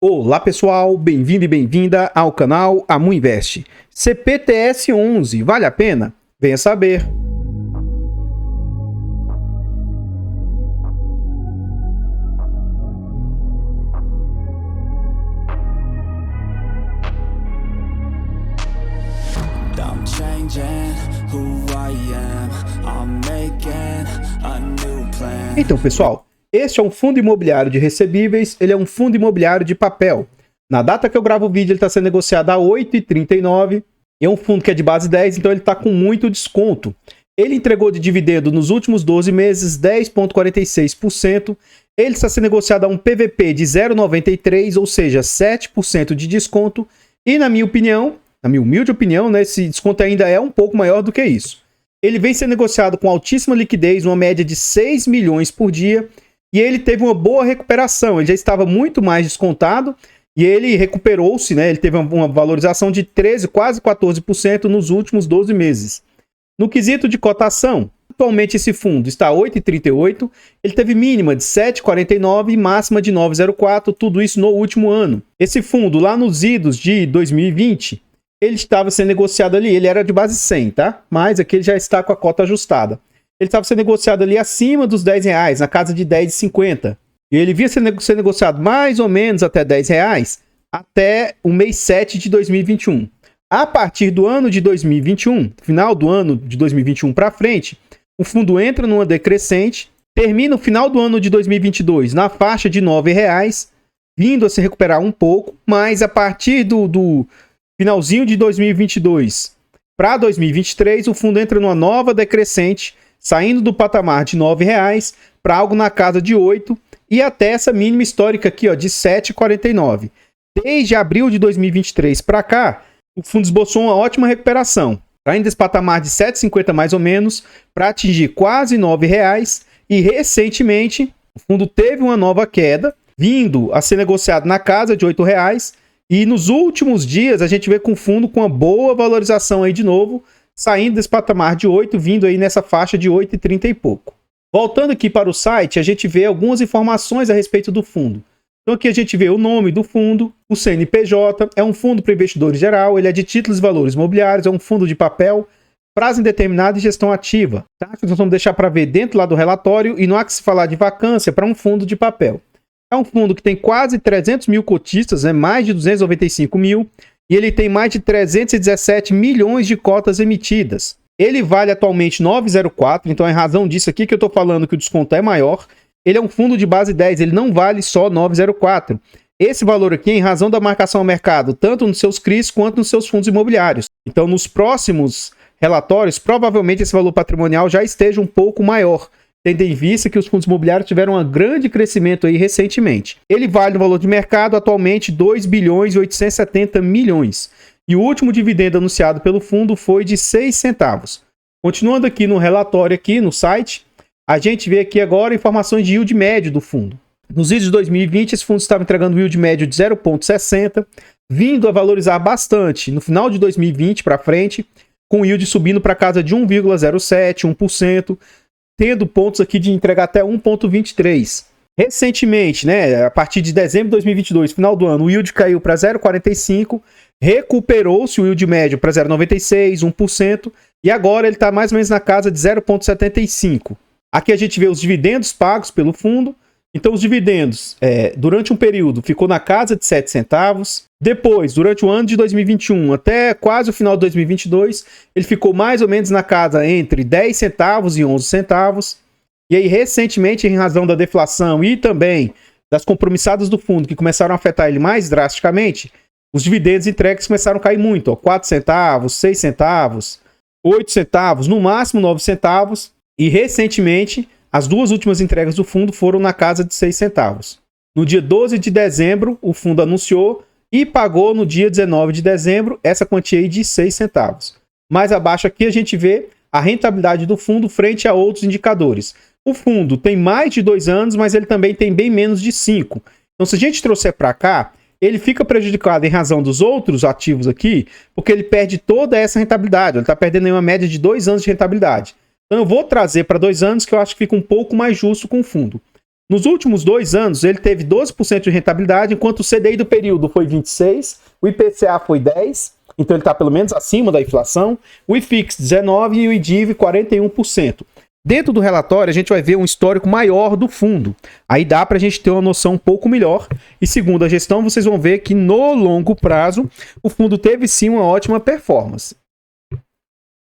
Olá pessoal, bem-vindo e bem-vinda ao canal Amuinvest. CPTS 11, vale a pena? Venha saber. I'm changing who I am. I'm making a new plan. Então pessoal, este é um fundo imobiliário de recebíveis, ele é um fundo imobiliário de papel. Na data que eu gravo o vídeo ele está sendo negociado a R$ 8,39 e é um fundo que é de base 10, então ele está com muito desconto. Ele entregou de dividendo nos últimos 12 meses 10,46%. Ele está sendo negociado a um PVP de 0,93, ou seja, 7% de desconto. E na minha opinião, na minha humilde opinião, né, esse desconto ainda é um pouco maior do que isso. Ele vem sendo negociado com altíssima liquidez, uma média de 6 milhões por dia, e ele teve uma boa recuperação. Ele já estava muito mais descontado e ele recuperou-se, né? Ele teve uma valorização de 13, quase 14% nos últimos 12 meses. No quesito de cotação, atualmente esse fundo está a 8,38, ele teve mínima de 7,49 e máxima de 9,04, tudo isso no último ano. Esse fundo, lá nos idos de 2020, ele estava sendo negociado ali, ele era de base 100, tá? Mas aqui ele já está com a cota ajustada. Ele estava sendo negociado ali acima dos R$10, na casa de R$10,50. E ele vinha sendo negociado mais ou menos até R$10 até o mês 7 de 2021. A partir do ano de 2021, final do ano de 2021 para frente, o fundo entra numa decrescente, termina o final do ano de 2022 na faixa de R$9, vindo a se recuperar um pouco, mas a partir do finalzinho de 2022 para 2023, o fundo entra numa nova decrescente, saindo do patamar de R$9 para algo na casa de 8 e até essa mínima histórica aqui, ó, de 7,49. Desde abril de 2023 para cá, o fundo esboçou uma ótima recuperação, saindo desse patamar de 7,50 mais ou menos para atingir quase R$9 e recentemente o fundo teve uma nova queda, vindo a ser negociado na casa de R$8. E nos últimos dias a gente vê com o fundo com uma boa valorização aí de novo, saindo desse patamar de 8, vindo aí nessa faixa de 8,30 e pouco. Voltando aqui para o site, a gente vê algumas informações a respeito do fundo. Então aqui a gente vê o nome do fundo, o CNPJ, é um fundo para investidores geral, ele é de títulos e valores imobiliários, é um fundo de papel, prazo indeterminado e gestão ativa. Tá? Nós vamos deixar para ver dentro lá do relatório e não há que se falar de vacância para um fundo de papel. É um fundo que tem quase 300 mil cotistas, né? Mais de 295 mil, e ele tem mais de 317 milhões de cotas emitidas. Ele vale atualmente 9,04, então é em razão disso aqui que eu estou falando que o desconto é maior. Ele é um fundo de base 10, ele não vale só 9,04. Esse valor aqui é em razão da marcação ao mercado, tanto nos seus CRIs quanto nos seus fundos imobiliários. Então, nos próximos relatórios, provavelmente esse valor patrimonial já esteja um pouco maior, tendo em vista que os fundos imobiliários tiveram um grande crescimento aí recentemente. Ele vale no valor de mercado atualmente 2 bilhões e 870 milhões. E o último dividendo anunciado pelo fundo foi de 6 centavos. Continuando aqui no relatório aqui no site, a gente vê aqui agora informações de yield médio do fundo. Nos idos de 2020, esse fundo estava entregando yield médio de 0,60, vindo a valorizar bastante no final de 2020 para frente, com o yield subindo para casa de 1,07, 1%, tendo pontos aqui de entregar até 1,23. Recentemente, né, a partir de dezembro de 2022, final do ano, o yield caiu para 0,45, recuperou-se o yield médio para 0,96, 1%, e agora ele está mais ou menos na casa de 0,75. Aqui a gente vê os dividendos pagos pelo fundo. Então os dividendos, durante um período, ficou na casa de 7 centavos. Depois, durante o ano de 2021 até quase o final de 2022, ele ficou mais ou menos na casa entre 10 centavos e 11 centavos. E aí, recentemente, em razão da deflação e também das compromissadas do fundo, que começaram a afetar ele mais drasticamente, os dividendos entregues começaram a cair muito. 4 centavos, 6 centavos, 8 centavos, no máximo 9 centavos. E recentemente, as duas últimas entregas do fundo foram na casa de 6 centavos. No dia 12 de dezembro, o fundo anunciou e pagou no dia 19 de dezembro essa quantia aí de 6 centavos. Mais abaixo aqui a gente vê a rentabilidade do fundo frente a outros indicadores. O fundo tem mais de 2 anos, mas ele também tem bem menos de 5. Então, se a gente trouxer para cá, ele fica prejudicado em razão dos outros ativos aqui, porque ele perde toda essa rentabilidade. Ele está perdendo em uma média de 2 anos de rentabilidade. Então eu vou trazer para 2 anos, que eu acho que fica um pouco mais justo com o fundo. Nos últimos 2 anos, ele teve 12% de rentabilidade, enquanto o CDI do período foi 26%, o IPCA foi 10%, então ele está pelo menos acima da inflação, o IFIX 19% e o IDIV 41%. Dentro do relatório, a gente vai ver um histórico maior do fundo. Aí dá para a gente ter uma noção um pouco melhor. E segundo a gestão, vocês vão ver que no longo prazo, o fundo teve sim uma ótima performance.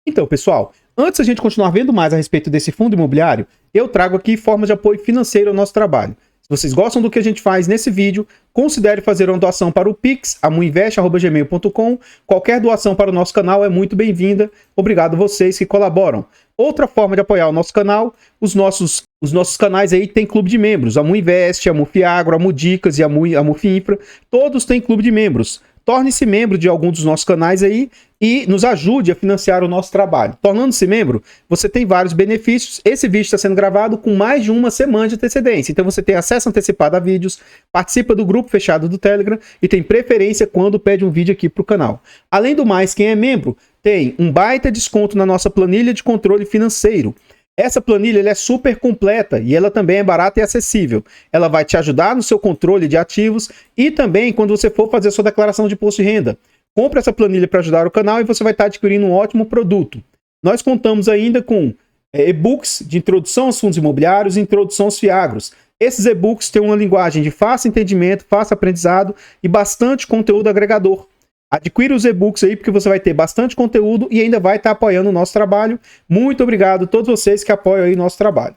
Então, pessoal, antes a gente continuar vendo mais a respeito desse fundo imobiliário, eu trago aqui formas de apoio financeiro ao nosso trabalho. Se vocês gostam do que a gente faz nesse vídeo, considere fazer uma doação para o Pix, amuinvest@gmail.com. Qualquer doação para o nosso canal é muito bem-vinda. Obrigado a vocês que colaboram. Outra forma de apoiar o nosso canal, os nossos canais aí tem clube de membros. A Amuinvest, a Mufiagro, a Mudicas e a Mufinfra, todos têm clube de membros. Torne-se membro de algum dos nossos canais aí e nos ajude a financiar o nosso trabalho. Tornando-se membro, você tem vários benefícios. Esse vídeo está sendo gravado com mais de uma semana de antecedência. Então você tem acesso antecipado a vídeos, participa do grupo fechado do Telegram e tem preferência quando pede um vídeo aqui para o canal. Além do mais, quem é membro tem um baita desconto na nossa planilha de controle financeiro. Essa planilha ela é super completa e ela também é barata e acessível. Ela vai te ajudar no seu controle de ativos e também quando você for fazer a sua declaração de imposto de renda. Compre essa planilha para ajudar o canal e você vai estar adquirindo um ótimo produto. Nós contamos ainda com e-books de introdução aos fundos imobiliários e introdução aos FIAGROS. Esses e-books têm uma linguagem de fácil entendimento, fácil aprendizado e bastante conteúdo agregador. Adquira os e-books aí porque você vai ter bastante conteúdo e ainda vai estar apoiando o nosso trabalho. Muito obrigado a todos vocês que apoiam aí o nosso trabalho.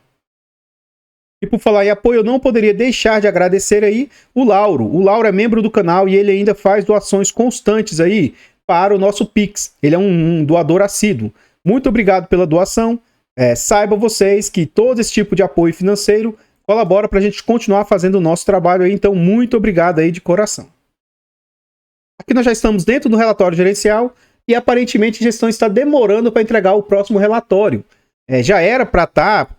E por falar em apoio, eu não poderia deixar de agradecer aí o Lauro. O Lauro é membro do canal e ele ainda faz doações constantes aí para o nosso Pix. Ele é um doador assíduo. Muito obrigado pela doação. Saibam vocês que todo esse tipo de apoio financeiro colabora para a gente continuar fazendo o nosso trabalho aí. Então, muito obrigado aí de coração. Aqui nós já estamos dentro do relatório gerencial e aparentemente a gestão está demorando para entregar o próximo relatório. Já era para estar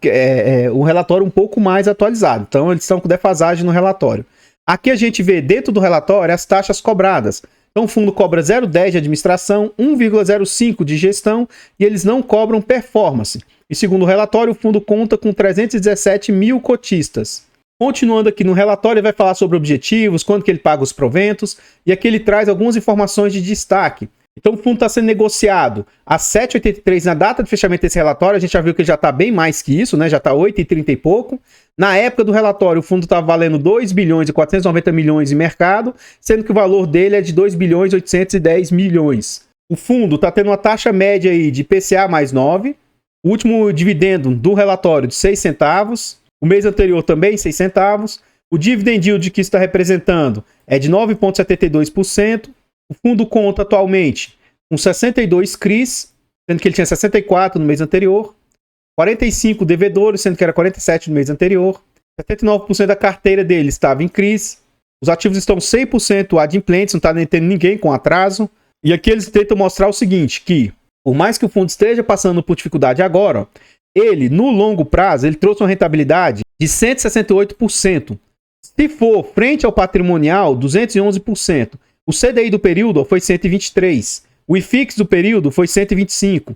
o relatório um pouco mais atualizado, então eles estão com defasagem no relatório. Aqui a gente vê dentro do relatório as taxas cobradas. Então o fundo cobra 0,10 de administração, 1,05 de gestão e eles não cobram performance. E segundo o relatório, o fundo conta com 317 mil cotistas. Continuando aqui no relatório, ele vai falar sobre objetivos, quanto que ele paga os proventos, e aqui ele traz algumas informações de destaque. Então o fundo está sendo negociado a 7,83 na data de fechamento desse relatório, a gente já viu que ele já está bem mais que isso, né? Já está 8,30 e pouco. Na época do relatório, o fundo estava valendo 2 bilhões e 490 milhões em mercado, sendo que o valor dele é de 2 bilhões e 810 milhões. O fundo está tendo uma taxa média aí de IPCA mais 9, o último dividendo do relatório de 6 centavos, o mês anterior também 6 centavos. O dividend yield que está representando é de 9,72%. O fundo conta atualmente com 62 CRIs, sendo que ele tinha 64 no mês anterior. 45 devedores, sendo que era 47 no mês anterior. 79% da carteira dele estava em CRIs. Os ativos estão 100% adimplentes, não está tendo ninguém com atraso. E aqui eles tentam mostrar o seguinte, que por mais que o fundo esteja passando por dificuldade agora, ele, no longo prazo, ele trouxe uma rentabilidade de 168%. Se for frente ao patrimonial, 211%. O CDI do período foi 123%. O IFIX do período foi 125%.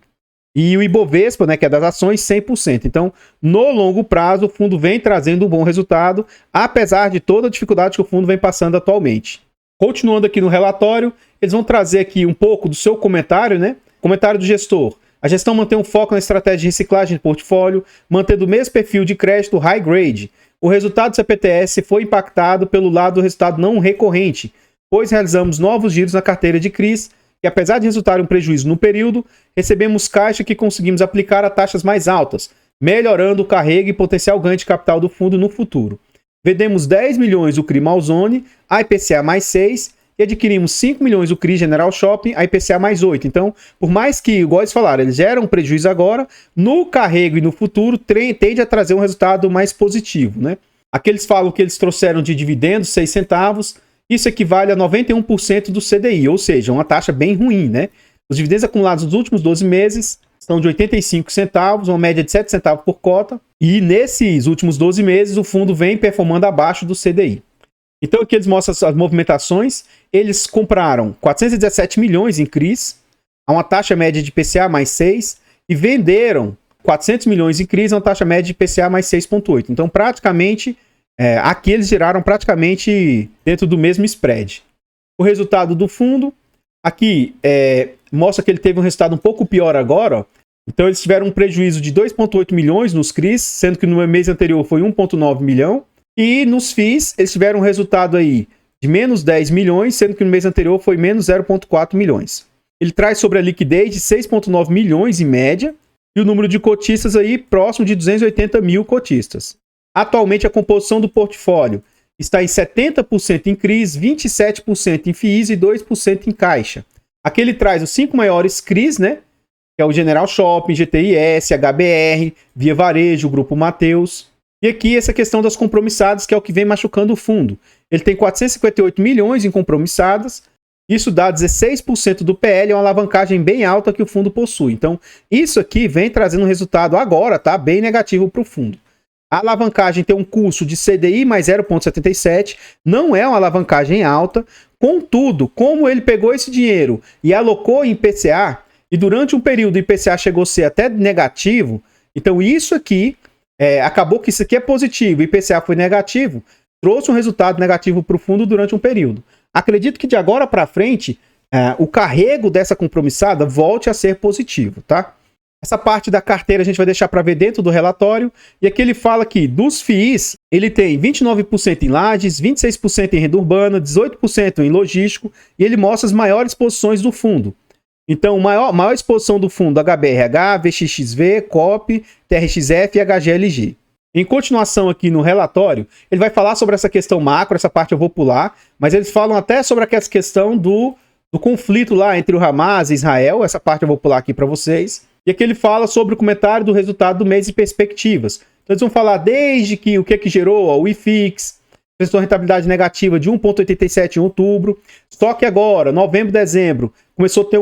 E o Ibovespa, né, que é das ações, 100%. Então, no longo prazo, o fundo vem trazendo um bom resultado, apesar de toda a dificuldade que o fundo vem passando atualmente. Continuando aqui no relatório, eles vão trazer aqui um pouco do seu comentário, né? Comentário do gestor. A gestão mantém um foco na estratégia de reciclagem de portfólio, mantendo o mesmo perfil de crédito high grade. O resultado do CPTS foi impactado pelo lado do resultado não recorrente, pois realizamos novos giros na carteira de CRIs, e apesar de resultar um prejuízo no período, recebemos caixa que conseguimos aplicar a taxas mais altas, melhorando o carrego e potencial ganho de capital do fundo no futuro. Vendemos 10 milhões do CRI Malzone, a IPCA mais 6, e adquirimos 5 milhões do CRI General Shopping, a IPCA mais 8. Então, por mais que, igual eles falaram, eles geram um prejuízo agora, no carrego e no futuro tende a trazer um resultado mais positivo, né? Aqui eles falam que eles trouxeram de dividendos 6 centavos, isso equivale a 91% do CDI, ou seja, uma taxa bem ruim, né? Os dividendos acumulados nos últimos 12 meses são de 85 centavos, uma média de 7 centavos por cota, e nesses últimos 12 meses o fundo vem performando abaixo do CDI. Então aqui eles mostram as movimentações. Eles compraram 417 milhões em CRIs, a uma taxa média de IPCA mais 6, e venderam 400 milhões em CRIs, a uma taxa média de IPCA mais 6,8. Então praticamente aqui eles giraram praticamente dentro do mesmo spread. O resultado do fundo, aqui mostra que ele teve um resultado um pouco pior agora, ó. Então eles tiveram um prejuízo de 2,8 milhões nos CRIs, sendo que no mês anterior foi 1,9 milhão. E nos FIIs eles tiveram um resultado aí de menos 10 milhões, sendo que no mês anterior foi menos 0,4 milhões. Ele traz sobre a liquidez de 6,9 milhões em média e o número de cotistas aí próximo de 280 mil cotistas. Atualmente a composição do portfólio está em 70% em CRIs, 27% em FIIs e 2% em caixa. Aqui ele traz os 5 maiores CRIs, né? Que é o General Shopping, GTIS, HBR, Via Varejo, Grupo Mateus. E aqui essa questão das compromissadas, que é o que vem machucando o fundo. Ele tem 458 milhões em compromissadas, isso dá 16% do PL, é uma alavancagem bem alta que o fundo possui. Então, isso aqui vem trazendo um resultado agora, tá? Bem negativo para o fundo. A alavancagem tem um custo de CDI mais 0,77, não é uma alavancagem alta. Contudo, como ele pegou esse dinheiro e alocou em IPCA, e durante um período o IPCA chegou a ser até negativo, então isso aqui, acabou que isso aqui é positivo, o IPCA foi negativo, trouxe um resultado negativo para o fundo durante um período. Acredito que de agora para frente, o carrego dessa compromissada volte a ser positivo, tá? Essa parte da carteira a gente vai deixar para ver dentro do relatório. E aqui ele fala que dos FIIs, ele tem 29% em lajes, 26% em renda urbana, 18% em logístico, e ele mostra as maiores posições do fundo. Então, maior exposição do fundo, HBRH, VXXV, COP, TRXF e HGLG. Em continuação aqui no relatório, ele vai falar sobre essa questão macro, essa parte eu vou pular, mas eles falam até sobre aquela questão do conflito lá entre o Hamas e Israel, essa parte eu vou pular aqui para vocês. E aqui ele fala sobre o comentário do resultado do mês e perspectivas. Então eles vão falar desde que o que gerou o IFIX, apresentou rentabilidade negativa de 1,87 em outubro, só que agora, novembro, dezembro, começou a ter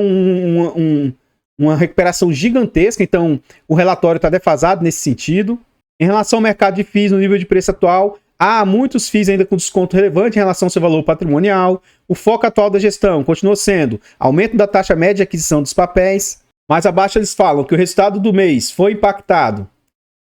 uma recuperação gigantesca, então o relatório está defasado nesse sentido. Em relação ao mercado de FIIs no nível de preço atual, há muitos FIIs ainda com desconto relevante em relação ao seu valor patrimonial. O foco atual da gestão continua sendo aumento da taxa média de aquisição dos papéis. Mais abaixo eles falam que o resultado do mês foi impactado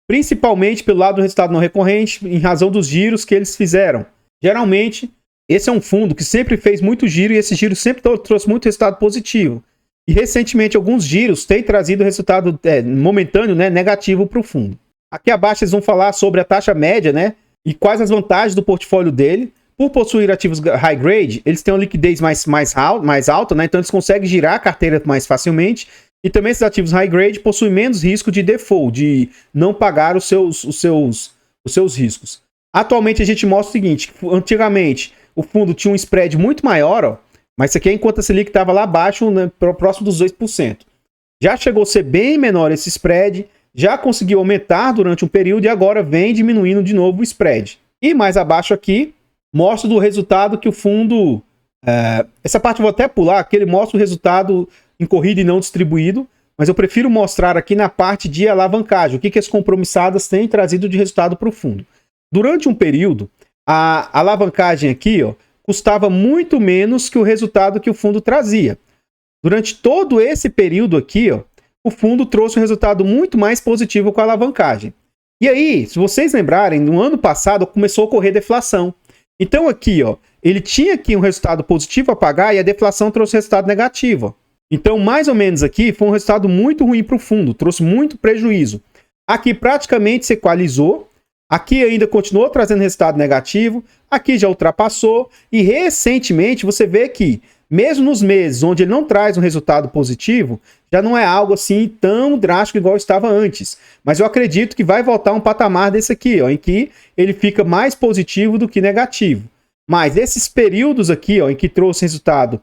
principalmente pelo lado do resultado não recorrente, em razão dos giros que eles fizeram. Geralmente, esse é um fundo que sempre fez muito giro e esse giro sempre trouxe muito resultado positivo. E recentemente, alguns giros têm trazido resultado momentâneo, né, negativo para o fundo. Aqui abaixo eles vão falar sobre a taxa média, né, e quais as vantagens do portfólio dele. Por possuir ativos high grade, eles têm uma liquidez mais alta, né, então eles conseguem girar a carteira mais facilmente. E também esses ativos high grade possuem menos risco de default, de não pagar os seus riscos. Atualmente a gente mostra o seguinte, antigamente o fundo tinha um spread muito maior, ó, mas isso aqui é enquanto a Selic estava lá abaixo, né, próximo dos 2%. Já chegou a ser bem menor esse spread, já conseguiu aumentar durante um período e agora vem diminuindo de novo o spread. E mais abaixo aqui, mostra do resultado que o fundo... essa parte eu vou até pular, que ele mostra o resultado em corrido e não distribuído, mas eu prefiro mostrar aqui na parte de alavancagem, o que as compromissadas têm trazido de resultado para o fundo. Durante um período, a alavancagem aqui, ó, custava muito menos que o resultado que o fundo trazia. Durante todo esse período aqui, ó, o fundo trouxe um resultado muito mais positivo com a alavancagem. E aí, se vocês lembrarem, no ano passado começou a ocorrer deflação. Então aqui, ó, ele tinha aqui um resultado positivo a pagar e a deflação trouxe resultado negativo. Então, mais ou menos aqui, foi um resultado muito ruim para o fundo, trouxe muito prejuízo. Aqui praticamente se equalizou, aqui ainda continuou trazendo resultado negativo, aqui já ultrapassou e recentemente você vê que, mesmo nos meses onde ele não traz um resultado positivo, já não é algo assim tão drástico igual estava antes. Mas eu acredito que vai voltar um patamar desse aqui, ó, em que ele fica mais positivo do que negativo. Mas esses períodos aqui, ó, em que trouxe resultado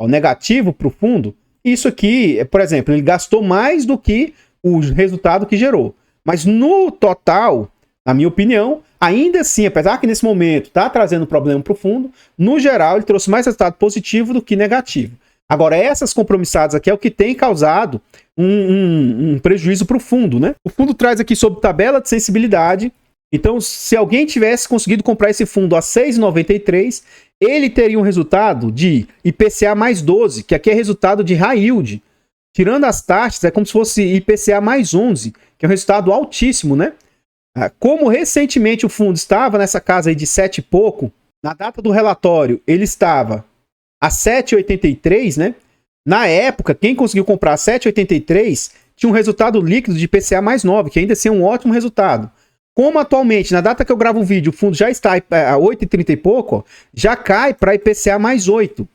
negativo para o fundo, isso aqui, por exemplo, ele gastou mais do que o resultado que gerou. Mas no total, na minha opinião, ainda assim, apesar que nesse momento está trazendo problema para o fundo, no geral ele trouxe mais resultado positivo do que negativo. Agora, essas compromissadas aqui é o que tem causado um prejuízo para o fundo, né? O fundo traz aqui sobre tabela de sensibilidade. Então, se alguém tivesse conseguido comprar esse fundo a 6,93, ele teria um resultado de IPCA mais 12, que aqui é resultado de high yield. Tirando as taxas, é como se fosse IPCA mais 11, que é um resultado altíssimo, né? Como recentemente o fundo estava nessa casa aí de 7 e pouco, na data do relatório ele estava a 7,83, né? Na época, quem conseguiu comprar a 7,83 tinha um resultado líquido de IPCA mais 9, que ainda assim é um ótimo resultado. Como atualmente, na data que eu gravo o vídeo, o fundo já está a 8,30 e pouco, ó, já cai para IPCA mais 8.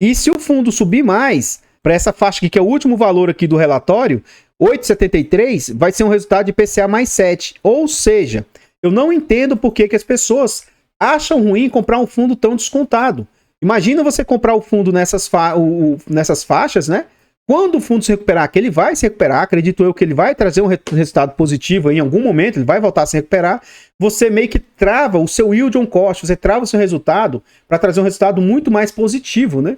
E se o fundo subir mais, para essa faixa aqui, que é o último valor aqui do relatório, 8,73, vai ser um resultado de IPCA mais 7. Ou seja, eu não entendo por que as pessoas acham ruim comprar um fundo tão descontado. Imagina você comprar o fundo nessas faixas, né? Quando o fundo se recuperar, que ele vai se recuperar, acredito eu que ele vai trazer um resultado positivo em algum momento, ele vai voltar a se recuperar, você meio que trava o seu yield on cost, você trava o seu resultado para trazer um resultado muito mais positivo, né?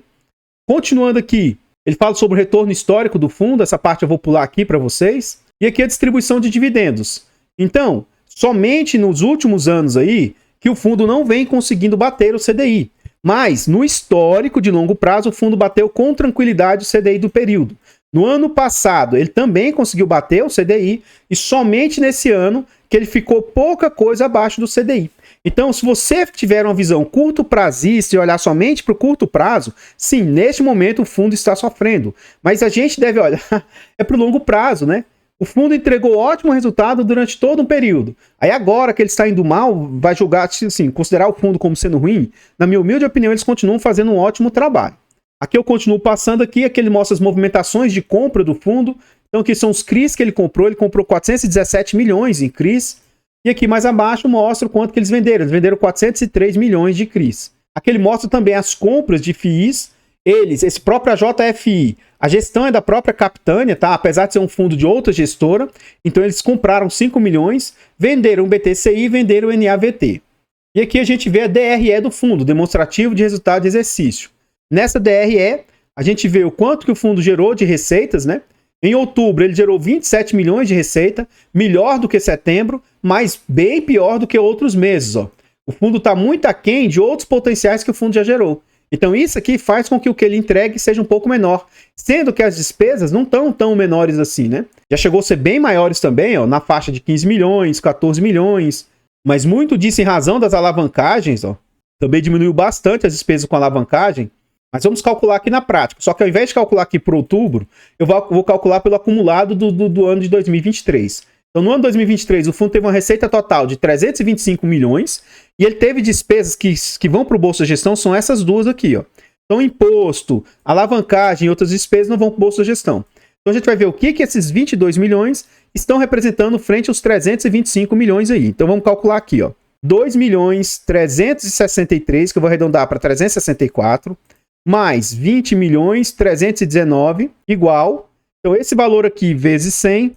Continuando aqui, ele fala sobre o retorno histórico do fundo, essa parte eu vou pular aqui para vocês, e aqui a distribuição de dividendos. Então, somente nos últimos anos aí, que o fundo não vem conseguindo bater o CDI. Mas, no histórico de longo prazo, o fundo bateu com tranquilidade o CDI do período. No ano passado, ele também conseguiu bater o CDI, e somente nesse ano que ele ficou pouca coisa abaixo do CDI. Então, se você tiver uma visão curto prazista e olhar somente para o curto prazo, sim, neste momento o fundo está sofrendo. Mas a gente deve olhar para o longo prazo, né? O fundo entregou ótimo resultado durante todo um período. Aí agora que ele está indo mal, vai julgar, assim, considerar o fundo como sendo ruim? Na minha humilde opinião, eles continuam fazendo um ótimo trabalho. Aqui eu continuo passando aqui, aqui ele mostra as movimentações de compra do fundo. Então aqui são os CRIs que ele comprou 417 milhões em CRIs. E aqui mais abaixo mostra o quanto que eles venderam 403 milhões de CRIs. Aqui ele mostra também as compras de FIIs. Esse próprio JFI, a gestão é da própria Capitânia, tá? Apesar de ser um fundo de outra gestora. Então eles compraram 5 milhões, venderam o BTCI e venderam o NAVT. E aqui a gente vê a DRE do fundo, demonstrativo de resultado de exercício. Nessa DRE, a gente vê o quanto que o fundo gerou de receitas, né? Em outubro ele gerou 27 milhões de receita, melhor do que setembro, mas bem pior do que outros meses, ó. O fundo está muito aquém de outros potenciais que o fundo já gerou. Então isso aqui faz com que o que ele entregue seja um pouco menor, sendo que as despesas não estão tão menores assim, né? Já chegou a ser bem maiores também, ó, na faixa de 15 milhões, 14 milhões, mas muito disso em razão das alavancagens, ó. Também diminuiu bastante as despesas com alavancagem, mas vamos calcular aqui na prática. Só que ao invés de calcular aqui por outubro, eu vou calcular pelo acumulado do ano de 2023. Então, no ano de 2023, o fundo teve uma receita total de 325 milhões e ele teve despesas que vão para o bolso da gestão, são essas duas aqui, ó. Então, imposto, alavancagem e outras despesas não vão para o bolso da gestão. Então, a gente vai ver o que esses 22 milhões estão representando frente aos 325 milhões aí. Então, vamos calcular aqui, ó. 2 milhões 363, que eu vou arredondar para 364, mais 20 milhões 319, igual. Então, esse valor aqui vezes 100,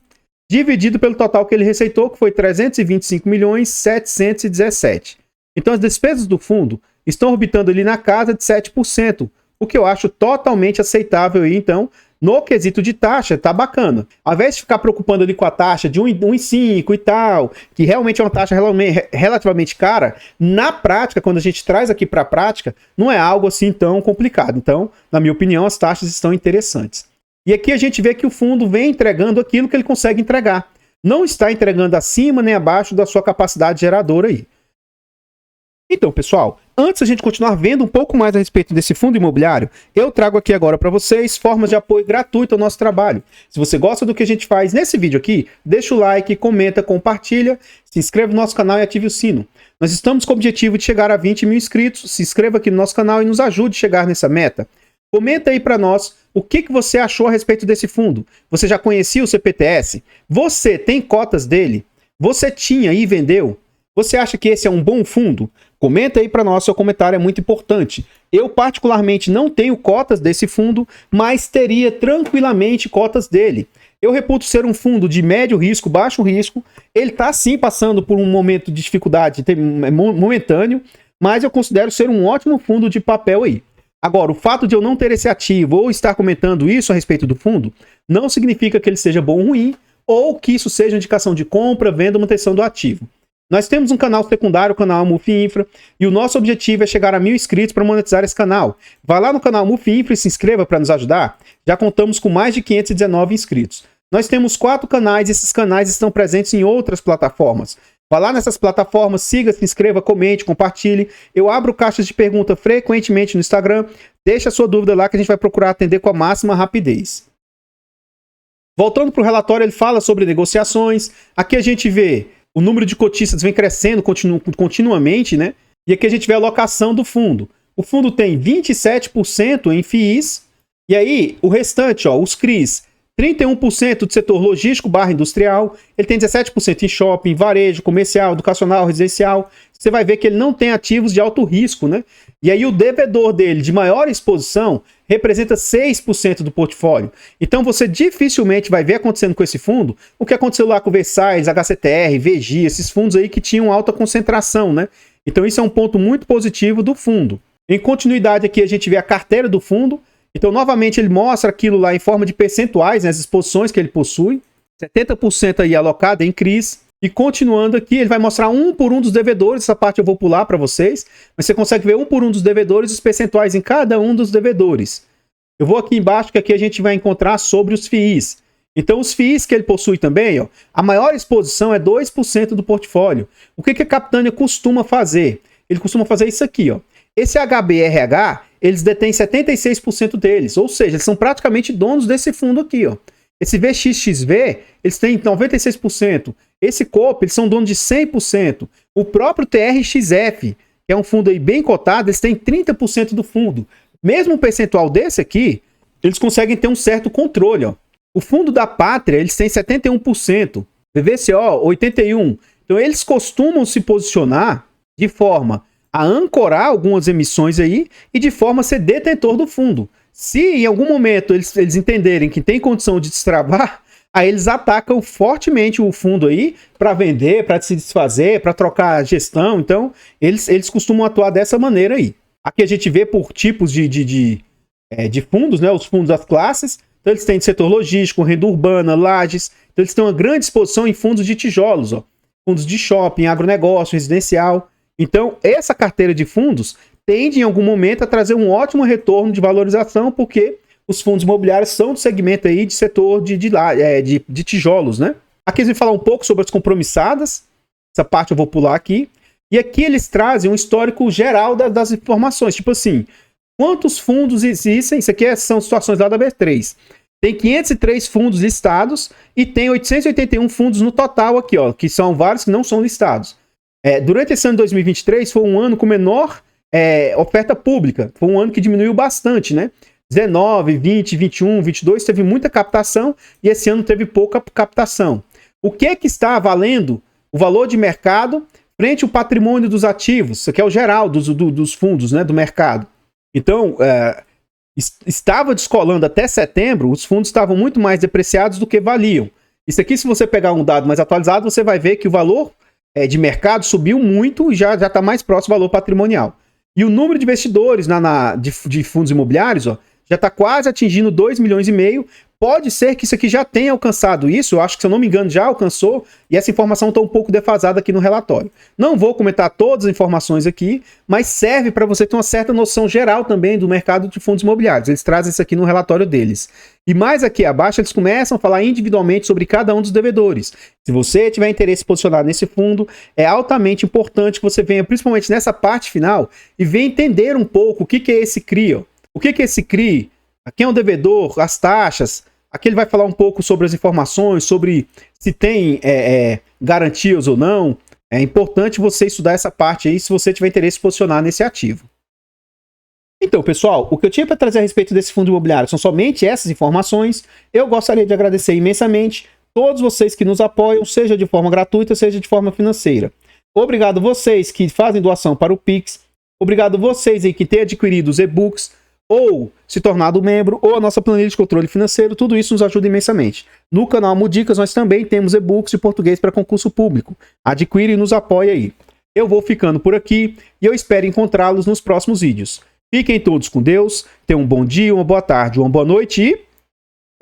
dividido pelo total que ele receitou, que foi 325 milhões 717. Então, as despesas do fundo estão orbitando ali na casa de 7%, o que eu acho totalmente aceitável aí, então, no quesito de taxa, tá bacana. Ao invés de ficar preocupando ali com a taxa de 1,5 e tal, que realmente é uma taxa relativamente cara, na prática, quando a gente traz aqui para a prática, não é algo assim tão complicado. Então, na minha opinião, as taxas estão interessantes. E aqui a gente vê que o fundo vem entregando aquilo que ele consegue entregar. Não está entregando acima nem abaixo da sua capacidade geradora aí. Então, pessoal, antes a gente continuar vendo um pouco mais a respeito desse fundo imobiliário, eu trago aqui agora para vocês formas de apoio gratuito ao nosso trabalho. Se você gosta do que a gente faz nesse vídeo aqui, deixa o like, comenta, compartilha, se inscreve no nosso canal e ative o sino. Nós estamos com o objetivo de chegar a 20 mil inscritos. Se inscreva aqui no nosso canal e nos ajude a chegar nessa meta. Comenta aí para nós o que você achou a respeito desse fundo. Você já conhecia o CPTS? Você tem cotas dele? Você tinha e vendeu? Você acha que esse é um bom fundo? Comenta aí para nós, seu comentário é muito importante. Eu particularmente não tenho cotas desse fundo, mas teria tranquilamente cotas dele. Eu reputo ser um fundo de médio risco, baixo risco. Ele está sim passando por um momento de dificuldade momentâneo, mas eu considero ser um ótimo fundo de papel aí. Agora, o fato de eu não ter esse ativo ou estar comentando isso a respeito do fundo, não significa que ele seja bom ou ruim, ou que isso seja indicação de compra, venda ou manutenção do ativo. Nós temos um canal secundário, o canal Mufi Infra, e o nosso objetivo é chegar a 1000 inscritos para monetizar esse canal. Vá lá no canal Mufi Infra e se inscreva para nos ajudar. Já contamos com mais de 519 inscritos. Nós temos 4 canais e esses canais estão presentes em outras plataformas. Vá lá nessas plataformas, siga, se inscreva, comente, compartilhe. Eu abro caixas de pergunta frequentemente no Instagram. Deixa a sua dúvida lá que a gente vai procurar atender com a máxima rapidez. Voltando para o relatório, ele fala sobre negociações. Aqui a gente vê o número de cotistas vem crescendo continuamente, né? E aqui a gente vê a alocação do fundo. O fundo tem 27% em FIIs. E aí, o restante, ó, os CRIs, 31% do setor logístico / industrial, ele tem 17% em shopping, varejo, comercial, educacional, residencial. Você vai ver que ele não tem ativos de alto risco, né? E aí o devedor dele de maior exposição representa 6% do portfólio. Então você dificilmente vai ver acontecendo com esse fundo o que aconteceu lá com o Versailles, HCTR, VG, esses fundos aí que tinham alta concentração, né? Então isso é um ponto muito positivo do fundo. Em continuidade aqui a gente vê a carteira do fundo. Então, novamente, ele mostra aquilo lá em forma de percentuais, né, as exposições que ele possui. 70% aí alocado em CRIs. E continuando aqui, ele vai mostrar um por um dos devedores. Essa parte eu vou pular para vocês. Mas você consegue ver um por um dos devedores, os percentuais em cada um dos devedores. Eu vou aqui embaixo, que aqui a gente vai encontrar sobre os FIIs. Então, os FIIs que ele possui também, ó, a maior exposição é 2% do portfólio. O que a Capitânia costuma fazer? Ele costuma fazer isso aqui, ó. Esse HBRH, eles detêm 76% deles, ou seja, eles são praticamente donos desse fundo aqui, ó. Esse VXXV, eles têm 96%. Esse COP, eles são donos de 100%. O próprio TRXF, que é um fundo aí bem cotado, eles têm 30% do fundo. Mesmo um percentual desse aqui, eles conseguem ter um certo controle, ó. O fundo da Pátria, eles têm 71%. VVCO, 81%. Então, eles costumam se posicionar de forma a ancorar algumas emissões aí e de forma a ser detentor do fundo. Se em algum momento eles entenderem que tem condição de destravar, aí eles atacam fortemente o fundo aí para vender, para se desfazer, para trocar a gestão. Então, eles costumam atuar dessa maneira aí. Aqui a gente vê por tipos de fundos, né? Os fundos das classes. Então, eles têm de setor logístico, renda urbana, lajes. Então, eles têm uma grande exposição em fundos de tijolos, ó. Fundos de shopping, agronegócio, residencial. Então, essa carteira de fundos tende, em algum momento, a trazer um ótimo retorno de valorização, porque os fundos imobiliários são do segmento aí de setor de tijolos, né? Aqui eles vão falar um pouco sobre as compromissadas. Essa parte eu vou pular aqui. E aqui eles trazem um histórico geral das informações. Tipo assim, quantos fundos existem? Isso aqui são situações lá da B3. Tem 503 fundos listados e tem 881 fundos no total aqui, ó, que são vários que não são listados. Durante esse ano de 2023 foi um ano com menor oferta pública. Foi um ano que diminuiu bastante, né? 19, 20, 21, 22 teve muita captação e esse ano teve pouca captação. O que está valendo o valor de mercado frente ao patrimônio dos ativos? Isso aqui é o geral dos fundos, né, do mercado. Então, estava descolando até setembro, os fundos estavam muito mais depreciados do que valiam. Isso aqui, se você pegar um dado mais atualizado, você vai ver que o valor de mercado subiu muito e já está mais próximo do valor patrimonial. E o número de investidores de fundos imobiliários, ó, já está quase atingindo 2,5 milhões. Pode ser que isso aqui já tenha alcançado isso, eu acho que, se eu não me engano, já alcançou, e essa informação está um pouco defasada aqui no relatório. Não vou comentar todas as informações aqui, mas serve para você ter uma certa noção geral também do mercado de fundos imobiliários. Eles trazem isso aqui no relatório deles. E mais aqui abaixo, eles começam a falar individualmente sobre cada um dos devedores. Se você tiver interesse em posicionar nesse fundo, é altamente importante que você venha, principalmente nessa parte final, e venha entender um pouco o que é esse CRI, ó. O que é esse CRI? Quem é o devedor? As taxas? Aqui ele vai falar um pouco sobre as informações, sobre se tem garantias ou não. É importante você estudar essa parte aí se você tiver interesse em posicionar nesse ativo. Então, pessoal, o que eu tinha para trazer a respeito desse fundo imobiliário são somente essas informações. Eu gostaria de agradecer imensamente todos vocês que nos apoiam, seja de forma gratuita, seja de forma financeira. Obrigado vocês que fazem doação para o Pix. Obrigado vocês aí que têm adquirido os e-books, ou se tornado membro, ou a nossa planilha de controle financeiro. Tudo isso nos ajuda imensamente. No canal Mudicas nós também temos e-books de português para concurso público. Adquire e nos apoie aí. Eu vou ficando por aqui e eu espero encontrá-los nos próximos vídeos. Fiquem todos com Deus, tenham um bom dia, uma boa tarde, uma boa noite e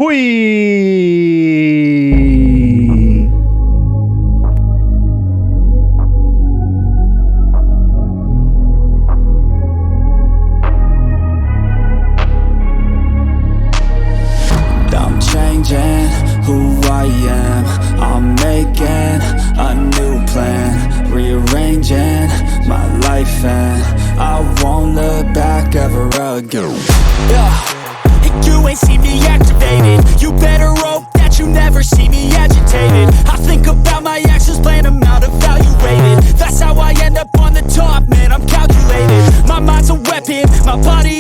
fui! Who I am, I'm making a new plan. again. You ain't see me activated. You better hope that you never see me agitated. I think about my actions, plan them out, evaluated. That's how I end up on the top, man, I'm calculated. My mind's a weapon, my body